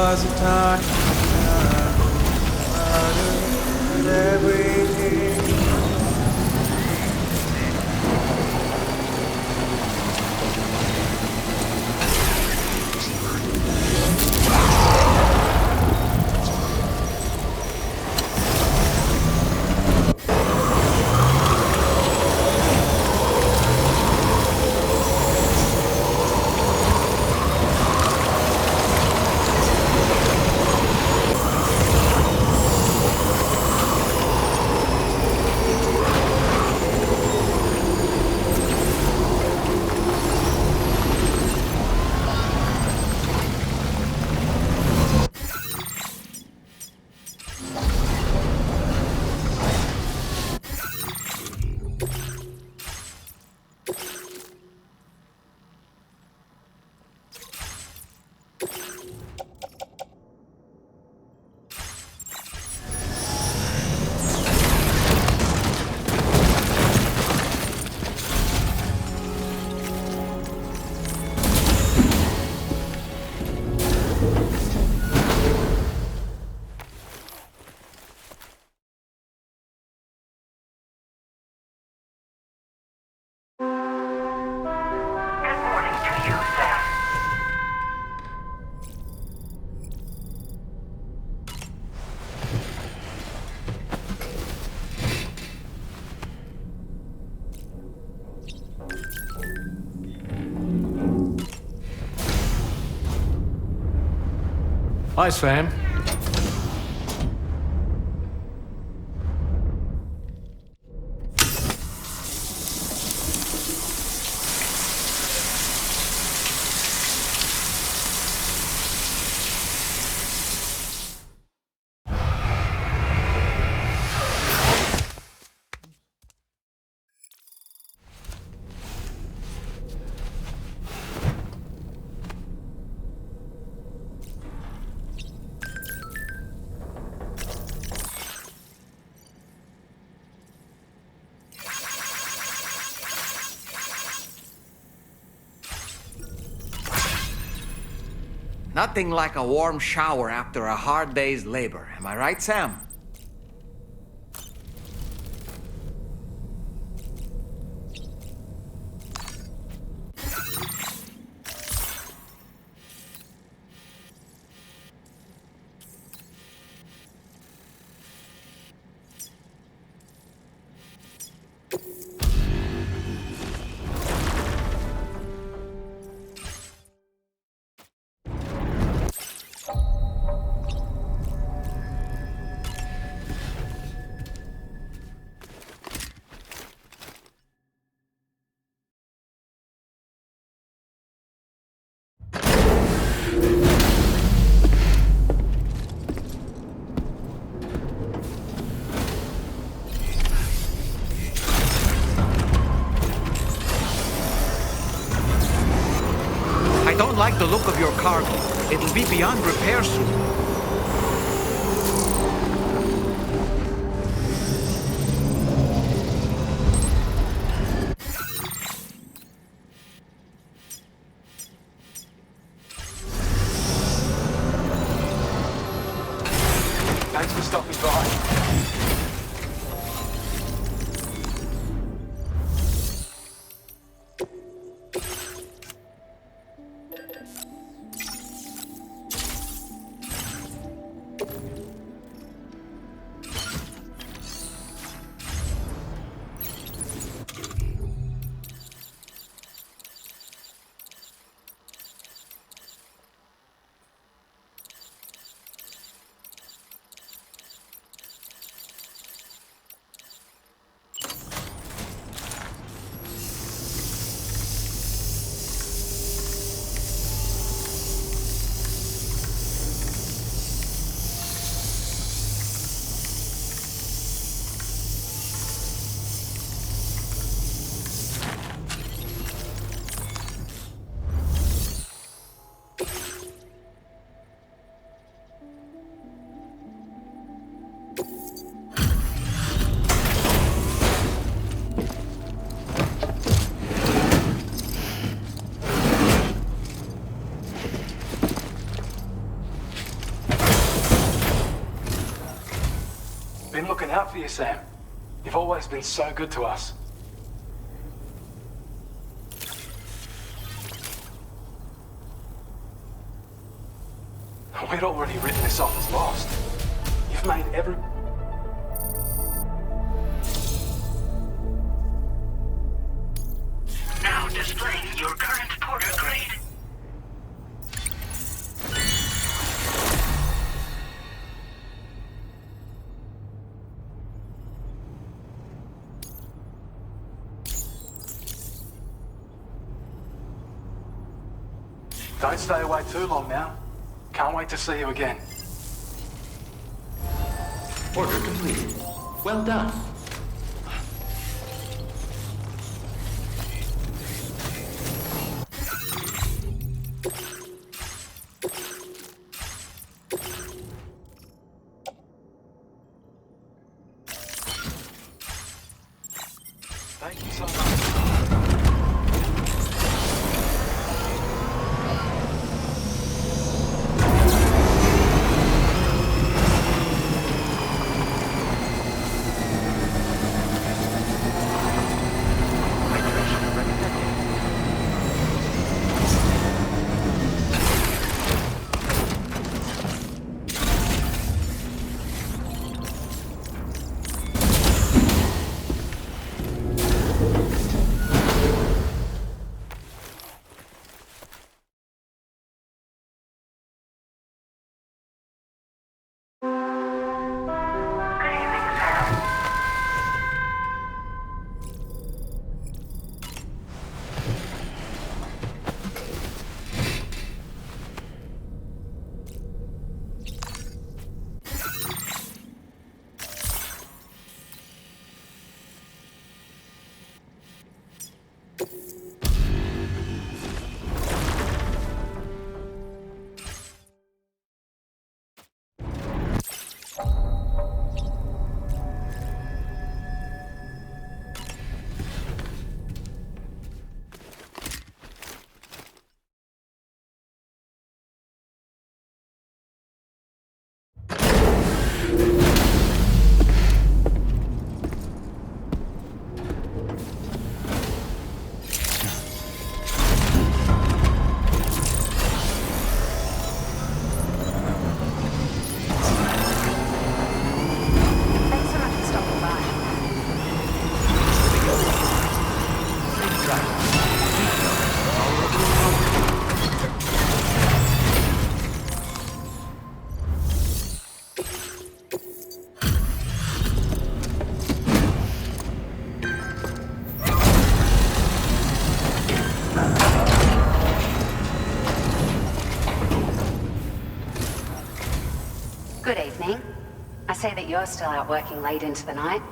was a time and everything. Hi, Sam. Nothing like a warm shower after a hard day's labor. Am I right, Sam? I don't like the look of your cargo. It'll be beyond repair soon. Thanks for stopping by. looking out for you, Sam. You've always been so good to us. We'd already written this off as lost. You've made every... Now displaying your current porter grade. Don't stay away too long now. Can't wait to see you again. Order completed. Well done. Thank you so much. Thanks so much for stopping by. Good evening. I see that you're still out working late into the night.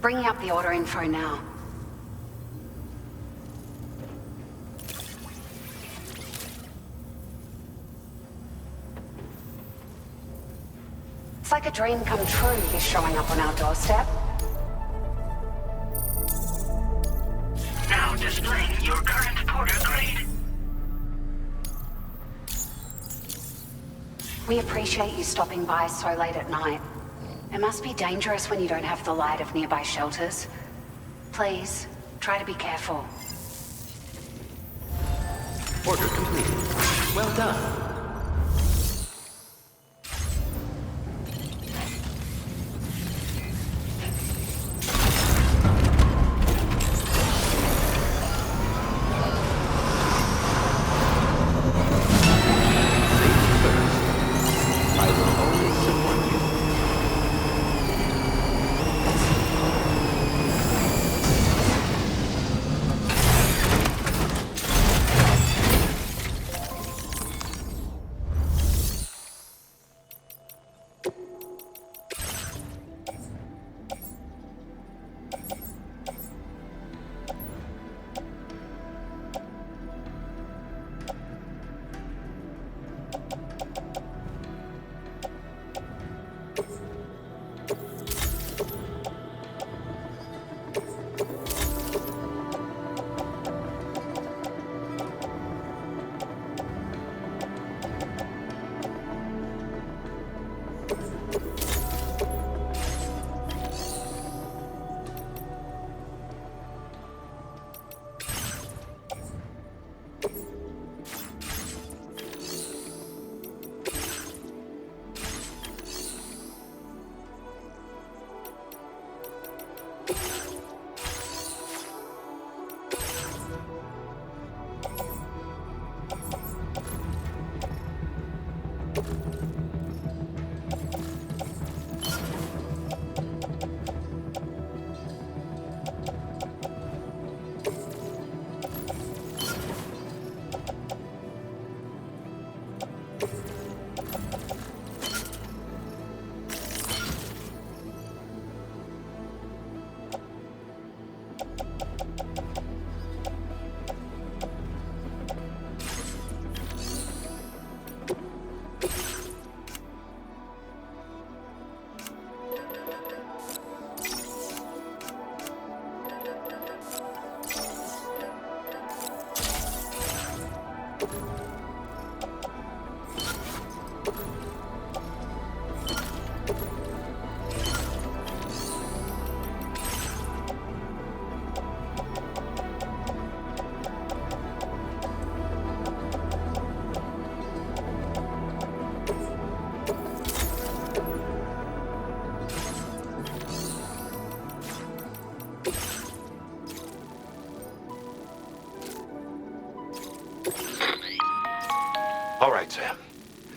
Bringing up the order info now. It's like a dream come true, this showing up on our doorstep. Now displaying your current porter grade. We appreciate you stopping by so late at night. It must be dangerous when you don't have the light of nearby shelters. Please, try to be careful. Order completed. Well done. I will always support you.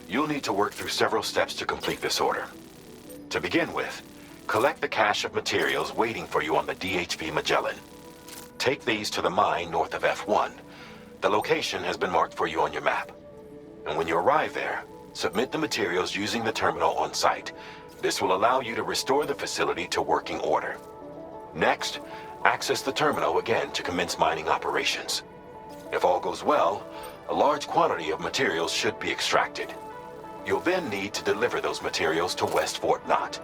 You'll need to work through several steps to complete this order. To begin with, collect the cache of materials waiting for you on the DHP Magellan. Take these to the mine north of F1. The location has been marked for you on your map. And when you arrive there, submit the materials using the terminal on site. This will allow you to restore the facility to working order. Next, access the terminal again to commence mining operations. If all goes well, a large quantity of materials should be extracted. You'll then need to deliver those materials to West Fort Knot.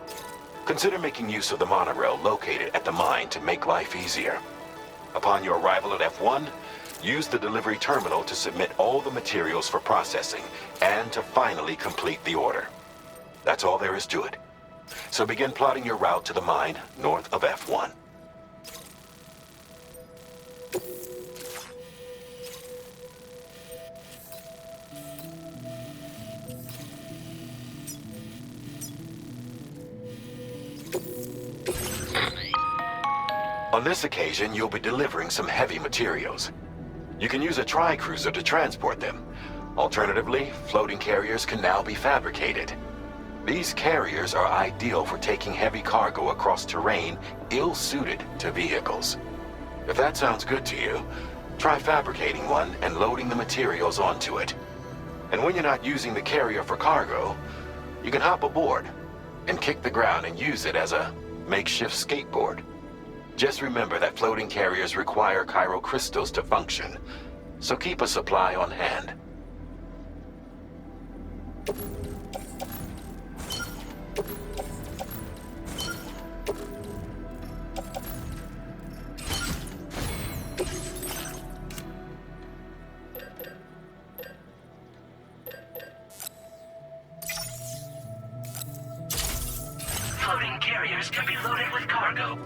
Consider making use of the monorail located at the mine to make life easier. Upon your arrival at F1, use the delivery terminal to submit all the materials for processing and to finally complete the order. That's all there is to it. So begin plotting your route to the mine north of F1. On this occasion, you'll be delivering some heavy materials. You can use a tri-cruiser to transport them. Alternatively, floating carriers can now be fabricated. These carriers are ideal for taking heavy cargo across terrain ill-suited to vehicles. If that sounds good to you, try fabricating one and loading the materials onto it. And when you're not using the carrier for cargo, you can hop aboard and kick the ground and use it as a makeshift skateboard. Just remember that floating carriers require chiral crystals to function, so keep a supply on hand. Floating carriers can be loaded with cargo.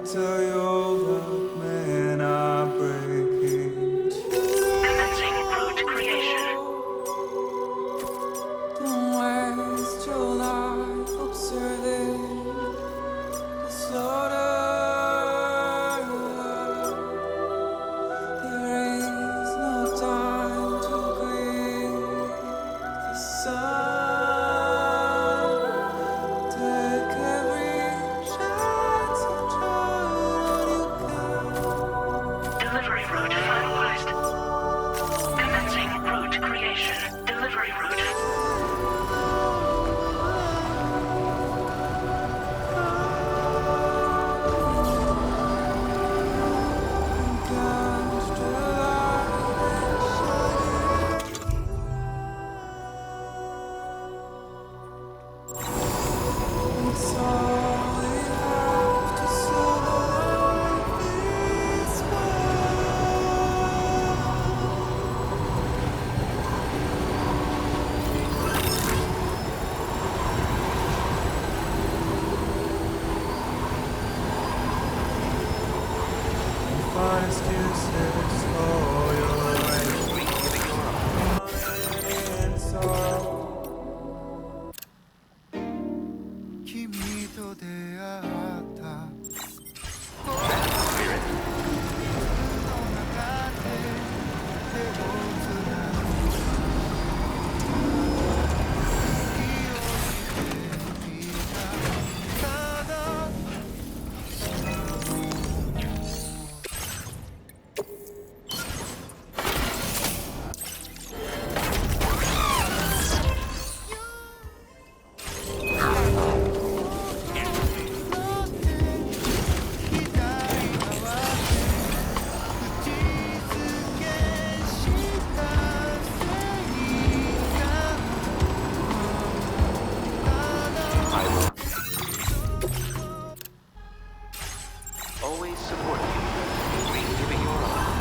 till your workmen are breaking. Commencing root creation. Don't waste your life observing the slaughter. There is no time to grieve the sun. Take every chance of joy you can. Delivery route finalized. Commencing root creation. Delivery route. Always support you. Be giving your all.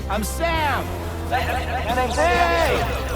I'm Sam! My name's Hey!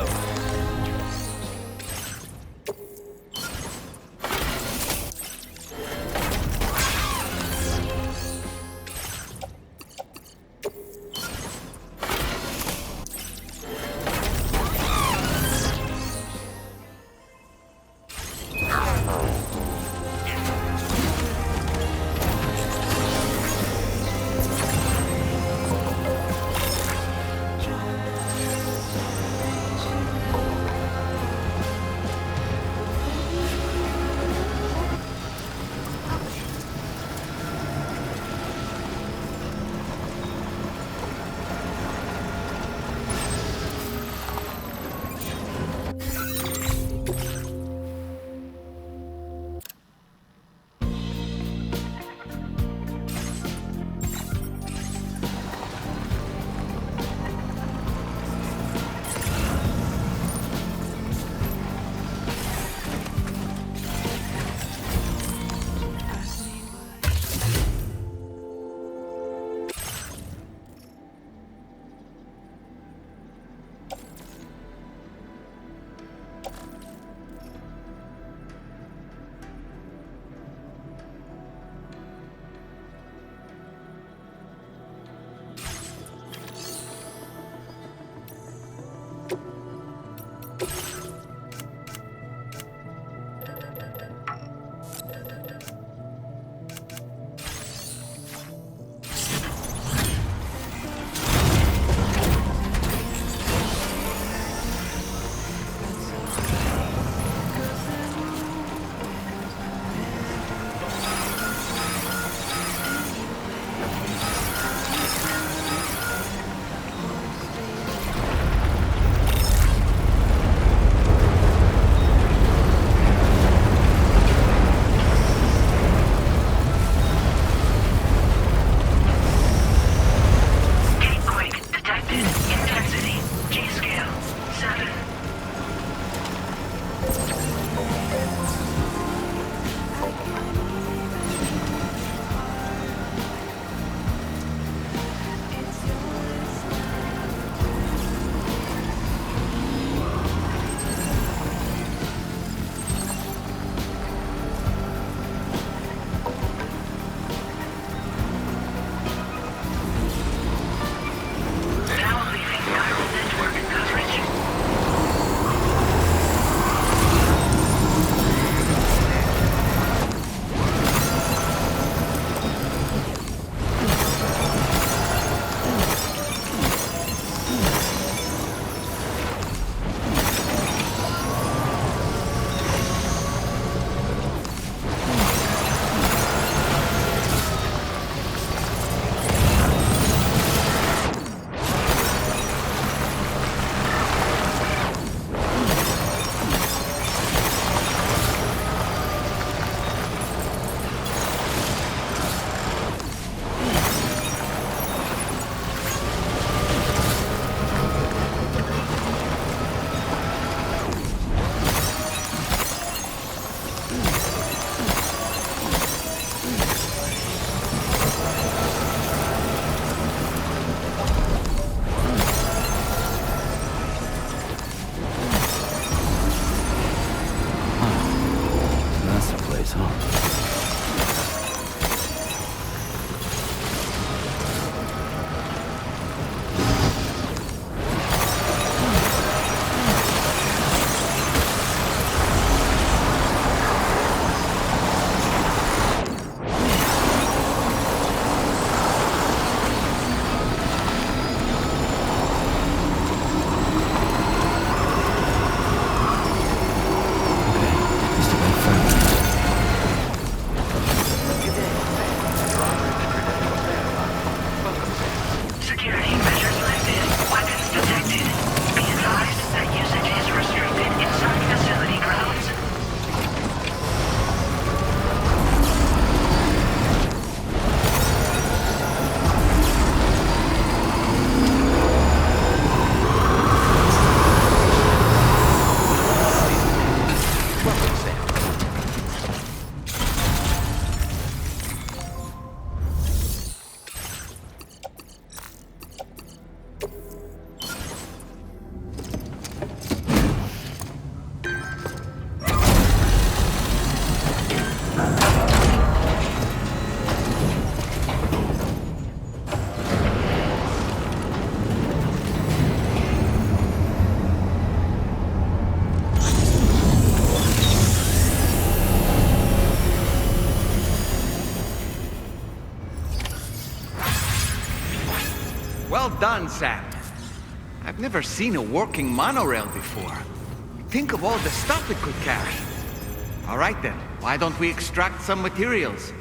Well done, Sam. I've never seen a working monorail before. Think of all the stuff it could carry. All right then, why don't we extract some materials?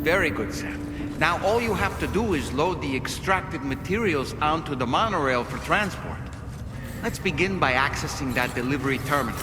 Very good, Sam. Now all you have to do is load the extracted materials onto the monorail for transport. Let's begin by accessing that delivery terminal.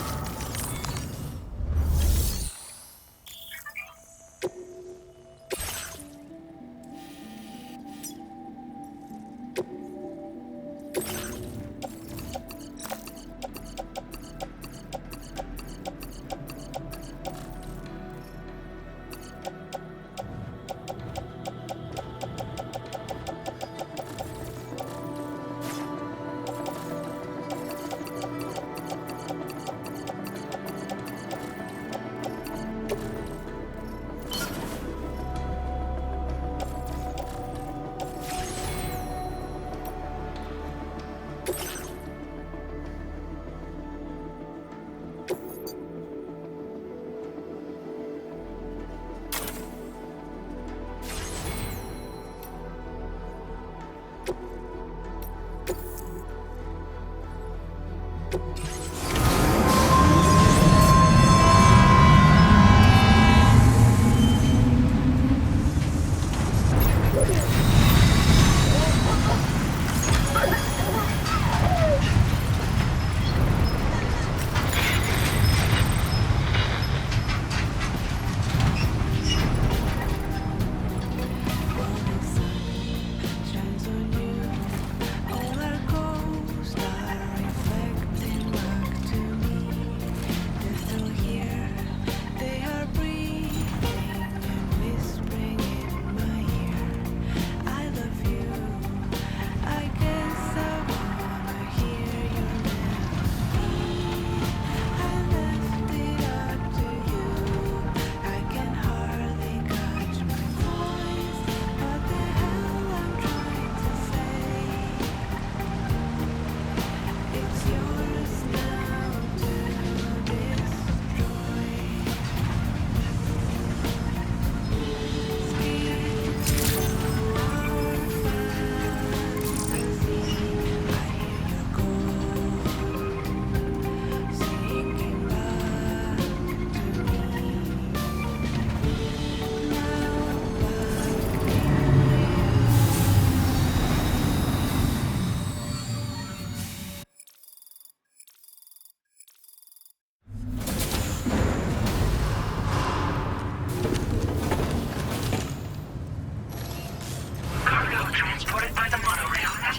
Cargo transported by the monorail has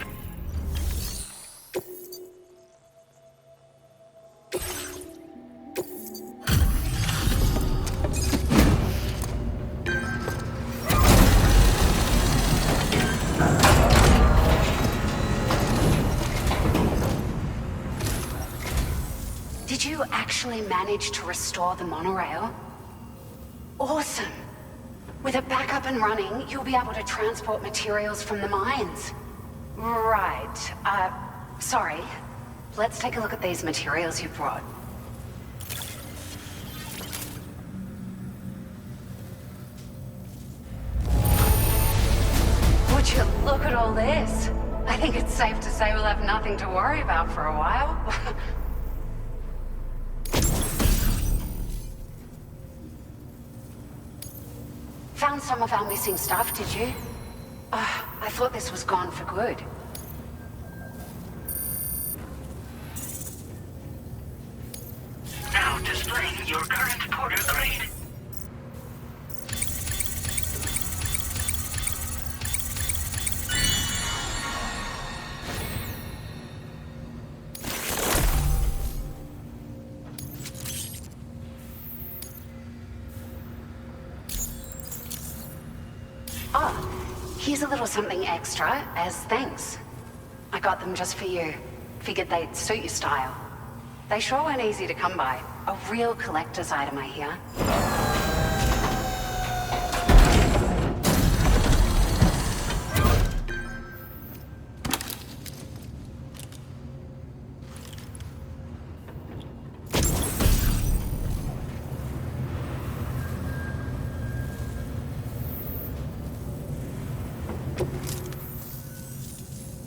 Did you actually manage to restore the monorail? Awesome! With it back up and running, you'll be able to transport materials from the mines. Right. Sorry. Let's take a look at these materials you brought. Would you look at all this? I think it's safe to say we'll have nothing to worry about for a while. Found some of our missing stuff, did you? I thought this was gone for good. now displaying your current porter grade. Here's a little something extra as thanks. I got them just for you. Figured they'd suit your style. They sure weren't easy to come by. A real collector's item, I hear.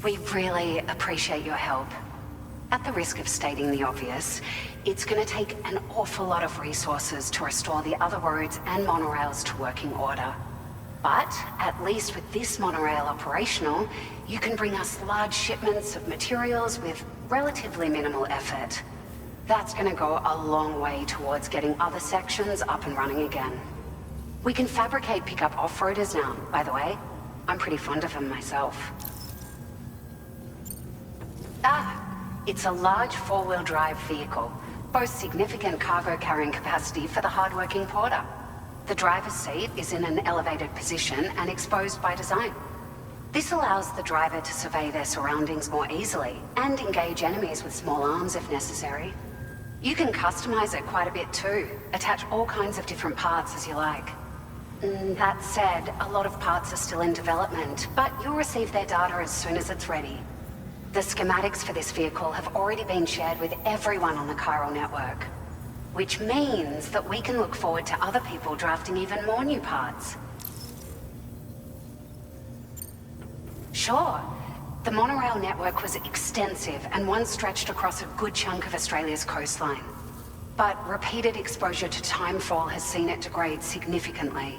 We really appreciate your help. At the risk of stating the obvious, it's going to take an awful lot of resources to restore the other roads and monorails to working order. But at least with this monorail operational, you can bring us large shipments of materials with relatively minimal effort. That's going to go a long way towards getting other sections up and running again. We can fabricate pickup off-roaders now, by the way. I'm pretty fond of them myself. It's a large four-wheel drive vehicle, boasts significant cargo carrying capacity for the hard-working porter. The driver's seat is in an elevated position and exposed by design. This allows the driver to survey their surroundings more easily and engage enemies with small arms if necessary. You can customize it quite a bit too, attach all kinds of different parts as you like. That said, a lot of parts are still in development, but you'll receive their data as soon as it's ready. The schematics for this vehicle have already been shared with everyone on the Chiral network, which means that we can look forward to other people drafting even more new parts. Sure, the monorail network was extensive and once stretched across a good chunk of Australia's coastline. But repeated exposure to timefall has seen it degrade significantly.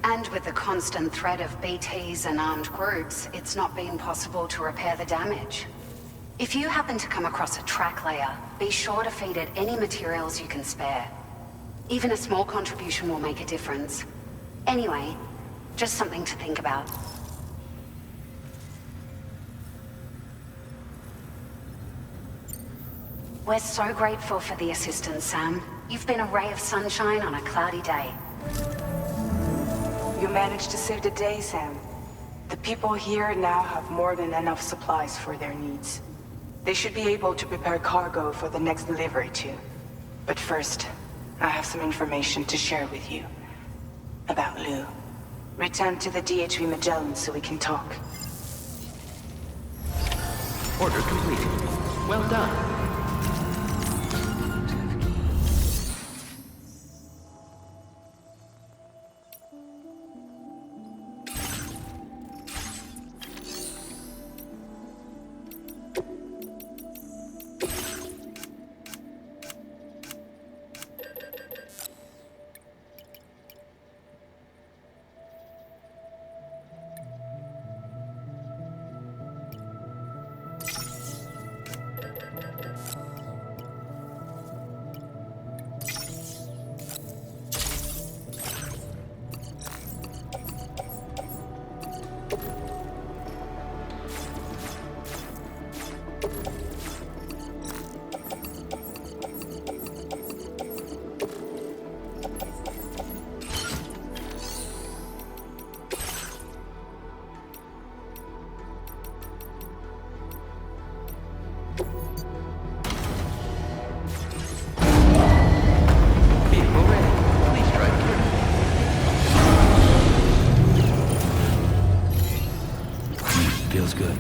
And with the constant threat of BTs and armed groups, it's not been possible to repair the damage. If you happen to come across a track layer, be sure to feed it any materials you can spare. Even a small contribution will make a difference. Anyway, just something to think about. We're so grateful for the assistance, Sam. You've been a ray of sunshine on a cloudy day. You managed to save the day, Sam. The people here now have more than enough supplies for their needs. They should be able to prepare cargo for the next delivery too. But first, I have some information to share with you. About Lou. Return to the DHV Magellan so we can talk. Order completed. Well done. Feels good.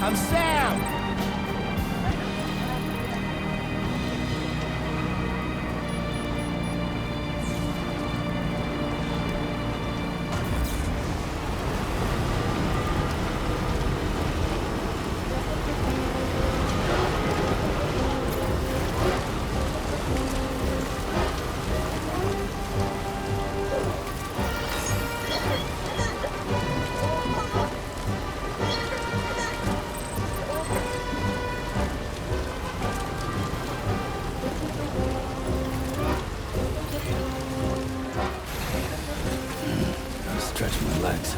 I'm Sam! Stretch my legs.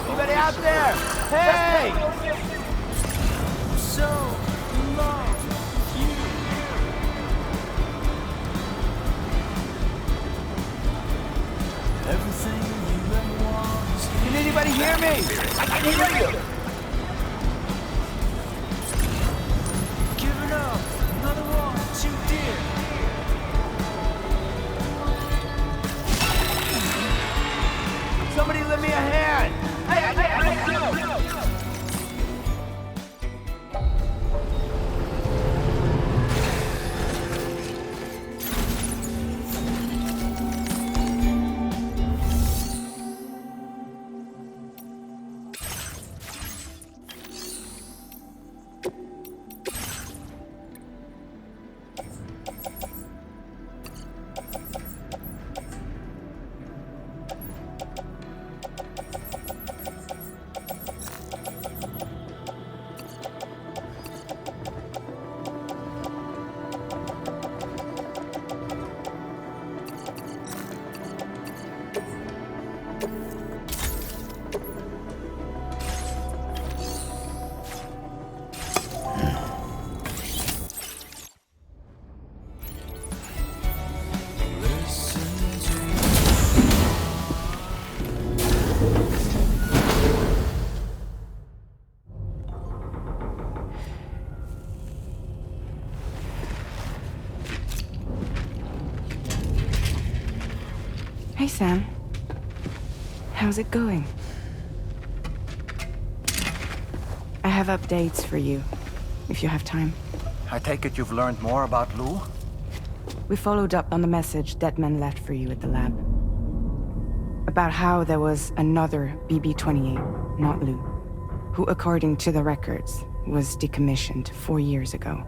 Anybody out there? Hey! So in love with you. Everything you ever want is here. Can anybody hear me? I can hear you. Giving up, another one too dear. Somebody lend me a hand! Sam. How's it going? I have updates for you, if you have time. I take it you've learned more about Lou? We followed up on the message Deadman left for you at the lab. About how there was another BB-28, not Lou, who, according to the records, was decommissioned 4 years ago.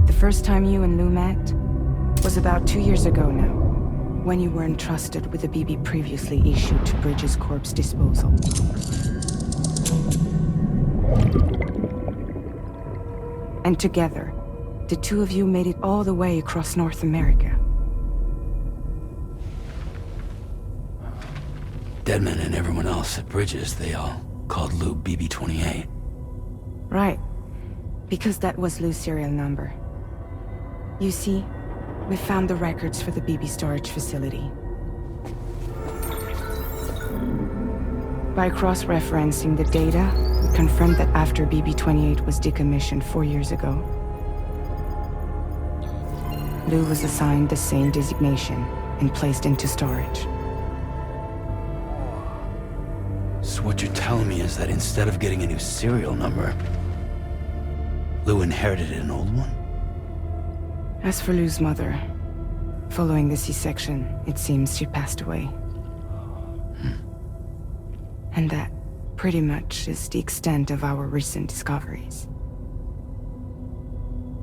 The first time you and Lou met was about 2 years ago now, when you were entrusted with a BB previously issued to Bridges Corp's disposal. And together, the two of you made it all the way across North America. Deadman and everyone else at Bridges, they all called Lou BB-28. Right. Because that was Lou's serial number. You see, we found the records for the BB storage facility. By cross-referencing the data, we confirmed that after BB-28 was decommissioned 4 years ago, Lou was assigned the same designation and placed into storage. So what you're telling me is that instead of getting a new serial number, Lou inherited an old one? As for Lou's mother, following the C-section, it seems she passed away. And that, pretty much, is the extent of our recent discoveries.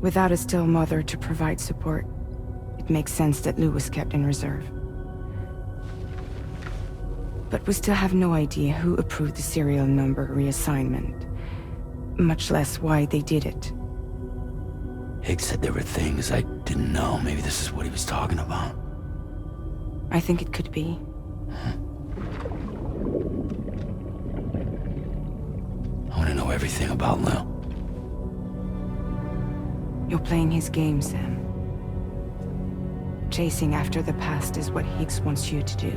Without a still mother to provide support, it makes sense that Lou was kept in reserve. But we still have no idea who approved the serial number reassignment, much less why they did it. Higgs said there were things I didn't know. Maybe this is what he was talking about. I think it could be. I want to know everything about Lou. You're playing his game, Sam. Chasing after the past is what Higgs wants you to do.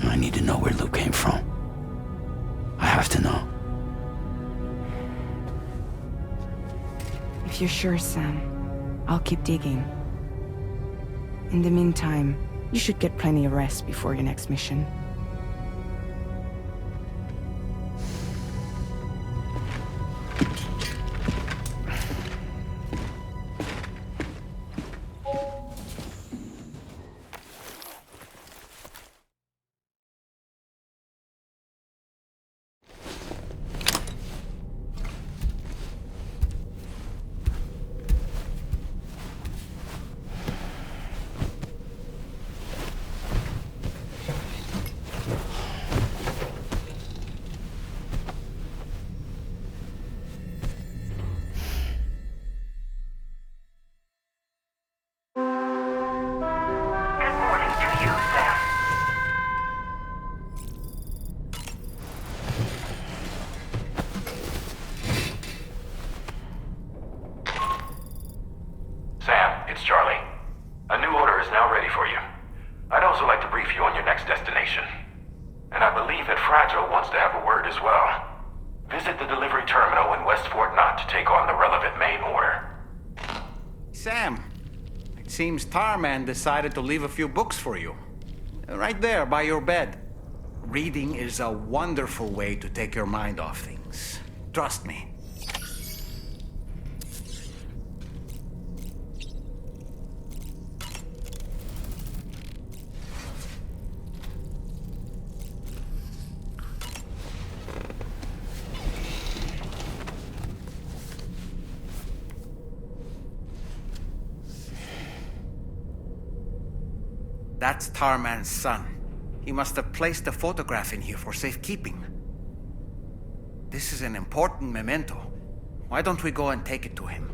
I need to know where Lou came from. I have to know. If you're sure, Sam, I'll keep digging. In the meantime, you should get plenty of rest before your next mission. Good morning to you, Sam. Sam, it's Charlie. A new order is now ready for you. I'd also like to brief you on your next destination. And I believe that Fragile wants to have a word as well. Visit the delivery terminal in West Fort Knott to take on the relevant main order. Sam, it seems Tarman decided to leave a few books for you. Right there by your bed. Reading is a wonderful way to take your mind off things. Trust me. That's Tarman's son. He must have placed a photograph in here for safekeeping. This is an important memento. Why don't we go and take it to him?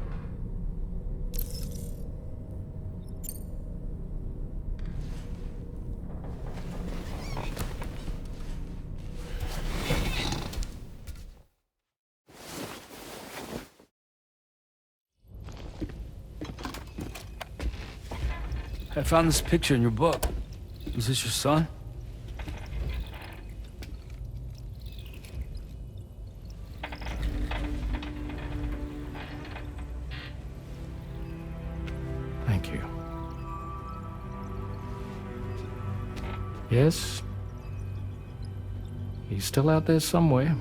I found this picture in your book. Is this your son? Yes. He's still out there somewhere,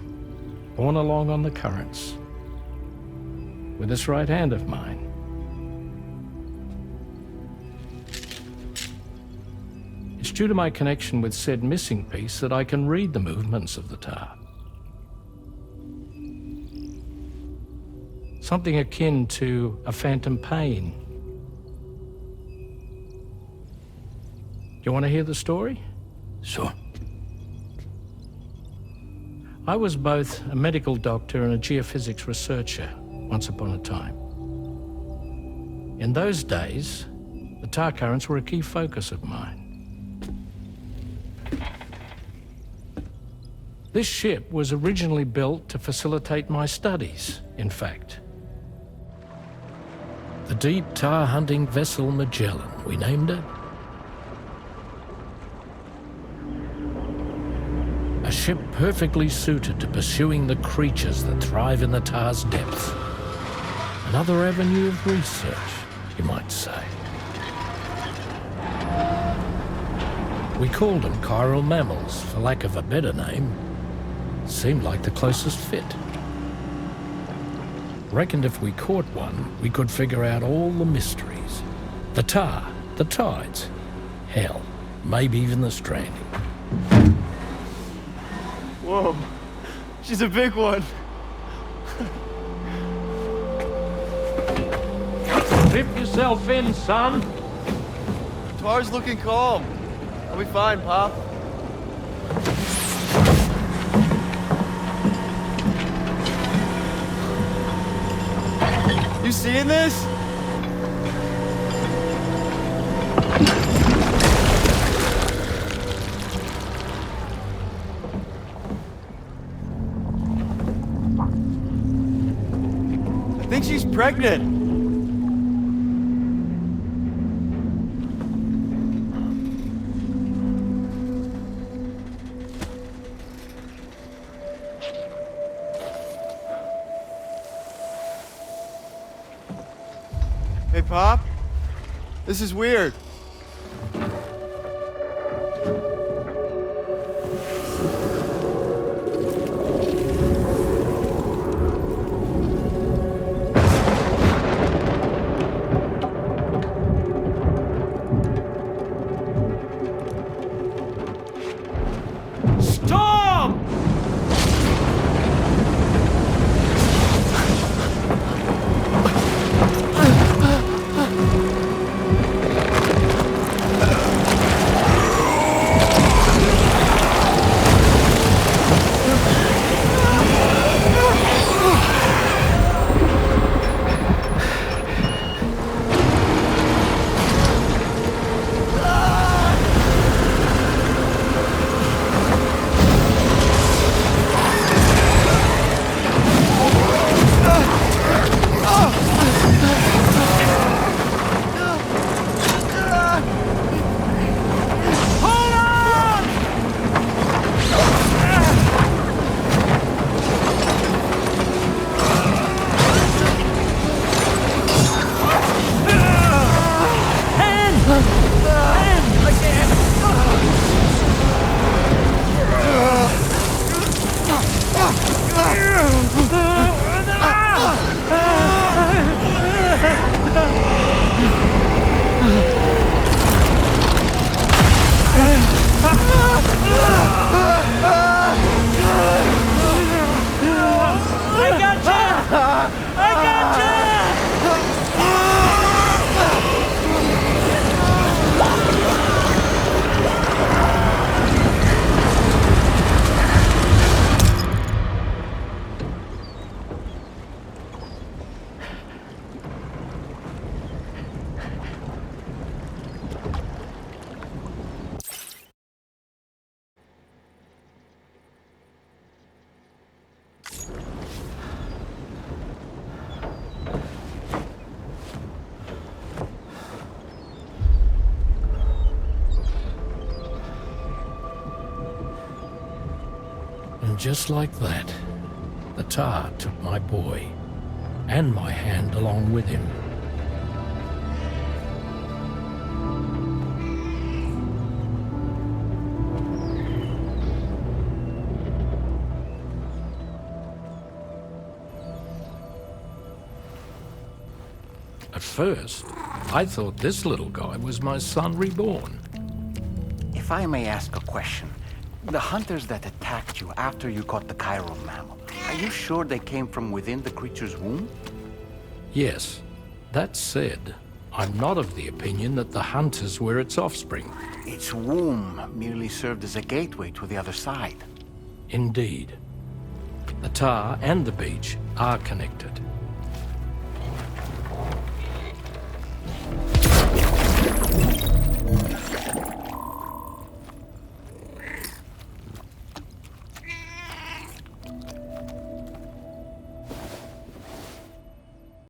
borne along on the currents, with this right hand of mine. It's due to my connection with said missing piece that I can read the movements of the tar. Something akin to a phantom pain. Do you want to hear the story? Sure. I was both a medical doctor and a geophysics researcher once upon a time. In those days, the tar currents were a key focus of mine. This ship was originally built to facilitate my studies, in fact. The deep tar hunting vessel Magellan, we named it. A ship perfectly suited to pursuing the creatures that thrive in the tar's depths. Another avenue of research, you might say. We called them chiral mammals, for lack of a better name. Seemed like the closest fit. Reckoned if we caught one, we could figure out all the mysteries. The tar, the tides, hell, maybe even the stranding. Whoa, she's a big one. Dip yourself in, son. Tar's looking calm. I'll be fine, Pop. You seeing this? I think she's pregnant. Hey, Pop. This is weird. Storm! And just like that, the tar took my boy, and my hand along with him. At first, I thought this little guy was my son reborn. If I may ask a question, the hunters that attacked you after you caught the chiral mammal, are you sure they came from within the creature's womb? Yes. That said, I'm not of the opinion that the hunters were its offspring. Its womb merely served as a gateway to the other side. Indeed. The tar and the beach are connected.